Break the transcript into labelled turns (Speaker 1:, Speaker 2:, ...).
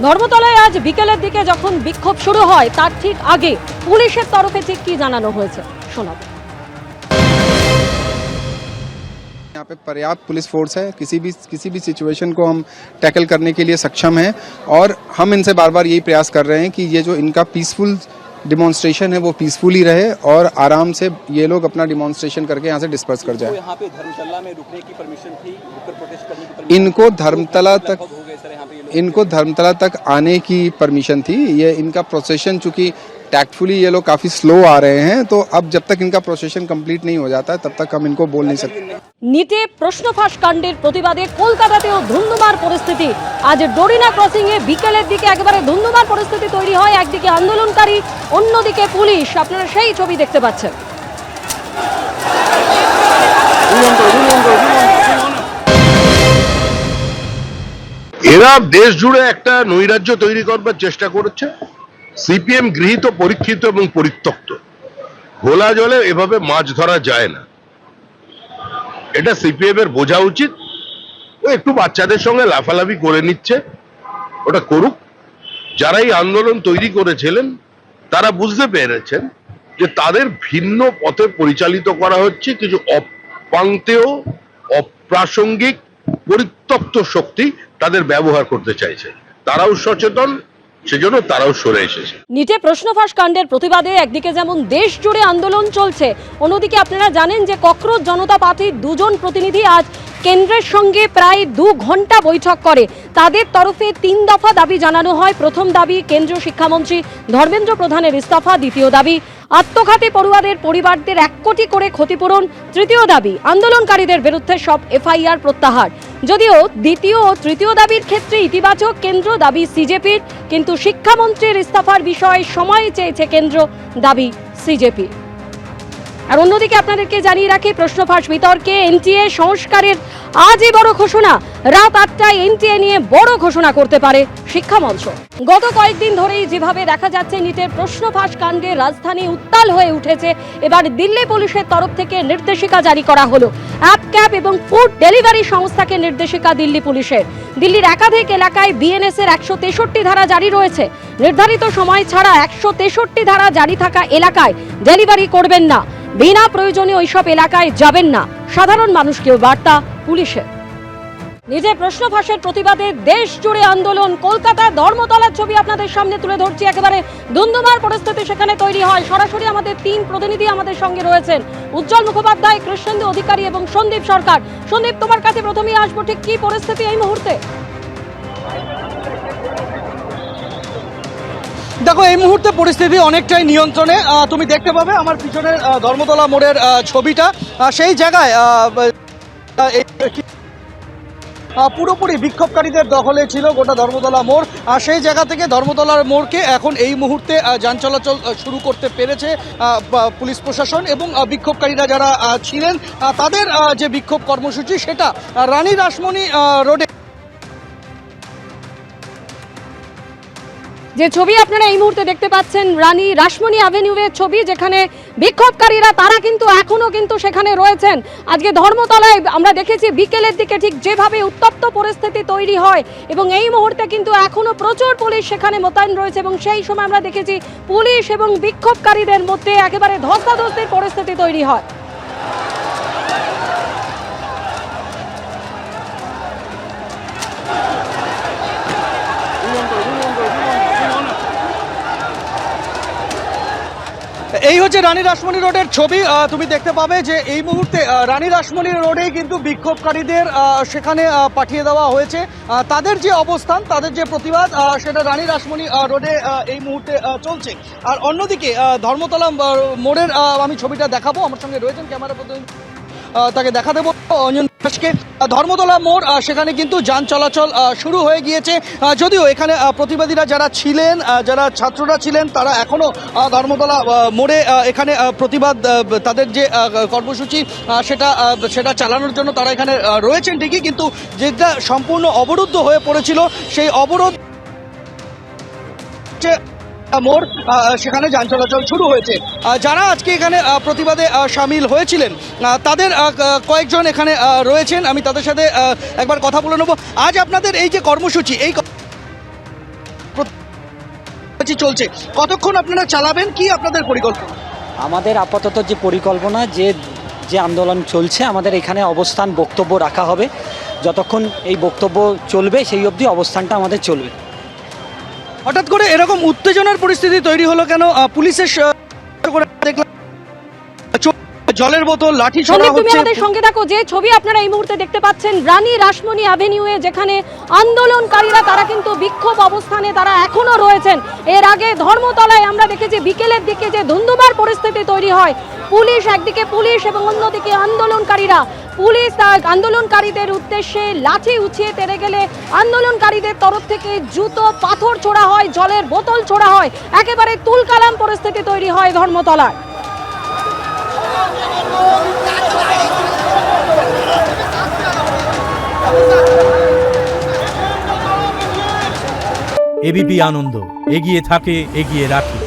Speaker 1: ধর্মতলায় আজ বিকেলের দিকে যখন বিক্ষোভ শুরু হয় তার ঠিক আগে পুলিশের তরফে ঠিক কি জানানো হয়েছে শোনাবো।
Speaker 2: यहाँ पे पर्याप्त पुलिस फोर्स है, किसी भी सिचुएशन को हम टैकल करने के लिए सक्षम हैं और हम इनसे बार बार यही प्रयास कर रहे हैं कि ये जो इनका पीसफुल डिमॉन्स्ट्रेशन है वो पीसफुली रहे और आराम से ये लोग अपना डिमॉन्स्ट्रेशन करके यहाँ से डिस्पर्स कर जाए।
Speaker 3: यहाँ पे धर्मतला में रुकने की परमिशन थी, रुककर प्रोटेस्ट करने की परमिशन
Speaker 2: इनको धर्मतला तक आने की परमिशन थी। ये इनका प्रोसेशन चूंकि टैक्टफुली ये लोग काफी स्लो आ रहे हैं, तो अब जब तक इनका प्रोसेशन कंप्लीट नहीं हो जाता है तब तक हम इनको बोल नहीं सकते।
Speaker 1: নিটে প্রশ্নফাঁস কাণ্ডের প্রতিবাদে কলকাতাতেও ধুন্ধুমার পরিস্থিতি। আজ ডোরিনা ক্রসিং এ বিকেলের দিকে একেবারে ধুন্ধুমার পরিস্থিতি তৈরি হয়। একদিকে আন্দোলনকারী, অন্যদিকে পুলিশ। আপনারা সেই ছবি দেখতে পাচ্ছেন।
Speaker 4: এরা দেশ জুড়ে একটা নৈরাজ্য তৈরি করবার চেষ্টা করেছে। সিপিএম গৃহীত, পরীক্ষিত এবং পরিত্যক্ত। ঘোলা জলে এভাবে মাছ ধরা যায় না, এটা সিপিএম এর বোঝা উচিত। ও একটু বাচ্চাদের সঙ্গে লাফালাফি করে নিচ্ছে, ওটা করুক। যারা এই আন্দোলন তৈরি করেছিলেন তারা বুঝতে পেরেছেন যে তাদের ভিন্ন পথে পরিচালিত করা হচ্ছে। কিছু অপান্তেয়, অপ্রাসঙ্গিক, পরিত্যক্ত শক্তি তাদের ব্যবহার করতে চাইছে। তারাও সচেতন, সেজন্য তারাও সরে এসেছে।
Speaker 1: নিটে প্রশ্নফাঁস কাণ্ডের প্রতিবাদে একদিকে যেমন দেশ জুড়ে আন্দোলন চলছে, অন্যদিকে আপনারা জানেন যে ককরোচ জনতা পার্টির দুজন প্রতিনিধি আজ কেন্দ্রের সঙ্গে প্রায় 2 ঘন্টা বৈঠক করে। তাদের তরফে 3 দফা দাবি জানানো হয়। প্রথম দাবি কেন্দ্রীয় শিক্ষামন্ত্রী ধর্মেন্দ্র প্রধানের ইস্তফা। দ্বিতীয় দাবি আত্মঘাতী পড়ুয়াদের পরিবারদের 1 কোটি করে ক্ষতিপূরণ। তৃতীয় দাবি আন্দোলনকারীদের বিরুদ্ধে সব এফআইআর প্রত্যাহার। যদিও দ্বিতীয় ও তৃতীয় দাবির ক্ষেত্রে ইতিবাচক কেন্দ্র, দাবি সিজেপির, কিন্তু শিক্ষামন্ত্রীর ইস্তফার বিষয়ে সময় চেয়েছে কেন্দ্র, দাবি সিজেপি। আর অন্যদিকে আপনাদেরকে জানিয়ে রাখি, প্রশ্নফাঁস বিতর্কে এনটিএ সংস্কারের আজই বড় ঘোষণা। রাত 8টায় এনটিএ নিয়ে বড় ঘোষণা করতে পারে শিক্ষামঞ্চ। গত কয়েকদিন ধরেই যেভাবে দেখা যাচ্ছে নিটের প্রশ্নফাঁস কাণ্ডে রাজধানী উত্তাল হয়ে উঠেছে, এবার দিল্লি পুলিশের তরফ থেকে নির্দেশিকা জারি করা হলো। অ্যাপ ক্যাব এবং ফুড ডেলিভারি সংস্থাকে নির্দেশিকা দিল্লি পুলিশের। দিল্লির একাধিক এলাকায় বিএনএস এর 163 ধারা জারি রয়েছে। নির্ধারিত সময় ছাড়া 163 ধারা জারি থাকা এলাকায় ডেলিভারি করবেন না, বিনা প্রয়োজনে ওইসব এলাকায় যাবেন না, সাধারণ মানুষকেও বার্তা পুলিশের। নিজে প্রশ্নফাঁসের প্রতিবাদে দেশ জুড়ে আন্দোলন। কলকাতা ধর্মতলার ছবি আপনাদের সামনে তুলে ধরছি। একেবারে ধুন্ধুমার পরিস্থিতি সেখানে তৈরি হয়। সরাসরি আমাদের 3 প্রতিনিধি আমাদের সঙ্গে রয়েছেন, উজ্জ্বল মুখোপাধ্যায়, কৃষ্ণেন্দু অধিকারী এবং সন্দীপ সরকার। সন্দীপ, তোমার কাছে প্রথমেই আসবো, ঠিক কি পরিস্থিতি এই মুহূর্তে?
Speaker 5: দেখো, এই মুহূর্তে পরিস্থিতি অনেকটাই নিয়ন্ত্রণে। তুমি দেখতে পাবে আমার পিছনের ধর্মতলা মোড়ের ছবিটা। সেই জায়গায় পুরোপুরি বিক্ষোভকারীদের দখলে ছিল গোটা ধর্মতলা মোড়। আর সেই জায়গা থেকে ধর্মতলার মোড়কে এখন এই মুহূর্তে যান চলাচল শুরু করতে পেরেছে পুলিশ প্রশাসন, এবং বিক্ষোভকারীরা যারা ছিলেন তাদের যে বিক্ষোভ কর্মসূচি সেটা রানী রাসমণি রোডে।
Speaker 1: যে ছবি আপনারা এই মুহূর্তে দেখতে পাচ্ছেন রানী রাসমণি অ্যাভিনিউয়ের ছবি, যেখানে বিক্ষোভকারীরা তারা কিন্তু এখনো কিন্তু সেখানে রয়েছেন। আজকে ধর্মতলায় আমরা দেখেছি বিকেলের দিকে ঠিক যেভাবে উত্তপ্ত পরিস্থিতি তৈরি হয়, এবং এই মুহূর্তে কিন্তু এখনো প্রচুর পুলিশ সেখানে মোতায়েন রয়েছে, এবং সেই সময় আমরা দেখেছি পুলিশ এবং বিক্ষোভকারীদের মধ্যে একেবারে ধস্তাধস্তির পরিস্থিতি তৈরি হয়।
Speaker 5: এই হচ্ছে রানী রাসমণি রোডের ছবি। তুমি দেখতে পাবে যে এই মুহূর্তে রানী রাসমণি রোডে কিন্তু বিক্ষোভকারীদের সেখানে পাঠিয়ে দেওয়া হয়েছে। তাদের যে অবস্থান, তাদের যে প্রতিবাদ, সেটা রানী রাসমণি রোডে এই মুহূর্তে চলছে। আর অন্যদিকে ধর্মতলা মোড়ের আমি ছবিটা দেখাবো, আমার সঙ্গে রয়েছেন ক্যামেরা প্রতিনিধি, তাকে দেখা দেবো অঞ্জন দাসকে। ধর্মতলা মোড়, সেখানে কিন্তু যান চলাচল শুরু হয়ে গিয়েছে। যদিও এখানে প্রতিবাদীরা যারা ছিলেন, যারা ছাত্ররা ছিলেন, তারা এখনো ধর্মতলা মোড়ে এখানে প্রতিবাদ, তাদের যে কর্মসূচি সেটা চালানোর জন্য তারা এখানে রয়েছেন ঠিকই, কিন্তু যেটা সম্পূর্ণ অবরুদ্ধ হয়ে পড়েছিল সেই অবরোধ মোড়, সেখানে যান চলাচল শুরু হয়েছে। যারা আজকে এখানে প্রতিবাদে সামিল হয়েছিলেন তাদের কয়েকজন এখানে রয়েছেন, আমি তাদের সাথে একবার কথা বলে নেব। আজ আপনাদের এই যে কর্মসূচি, এই চলছে, কতক্ষণ আপনারা চালাবেন, কি আপনাদের পরিকল্পনা?
Speaker 6: আমাদের আপাতত যে পরিকল্পনা, যে আন্দোলন চলছে, আমাদের এখানে অবস্থান বক্তব্য রাখা হবে। যতক্ষণ এই বক্তব্য চলবে সেই অবধি অবস্থানটা আমাদের চলবে।
Speaker 5: হঠাৎ করে এরকম উত্তেজনার পরিস্থিতি তৈরি হলো কেন? পুলিশের দেখলাম জলের বোতল, লাঠি ছোড়া
Speaker 1: সন্দীপ, তুমি
Speaker 5: হচ্ছে।
Speaker 1: আমাদের সঙ্গে থাকো। যে ছবি আপনারা এই মুহূর্তে দেখতে পাচ্ছেন রানী রাসমণি অ্যাভিনিউয়ে, যেখানে আন্দোলনকারীরা তারা কিন্তু বিক্ষোভ অবস্থানে তারা এখনো রয়েছেন। এর আগে ধর্মতলায় আমরা দেখেছি বিকেলের দিকে যে ধুন্ধুমার পরিস্থিতি তৈরি হয়, পুলিশ একদিকে পুলিশ এবং অন্যদিকে আন্দোলনকারীরা। পুলিশ আন্দোলনকারীদের উদ্দেশ্যে লাঠি উঁচিয়ে তেড়ে গেলে আন্দোলনকারীদের তরফ থেকে জুতো, পাথর ছোড়া হয়, জলের বোতল ছোড়া হয়। একেবারে তুলকালাম পরিস্থিতি তৈরি হয় ধর্মতলায়।
Speaker 7: এবিপি আনন্দ, এগিয়ে থাকে, এগিয়ে রাখে।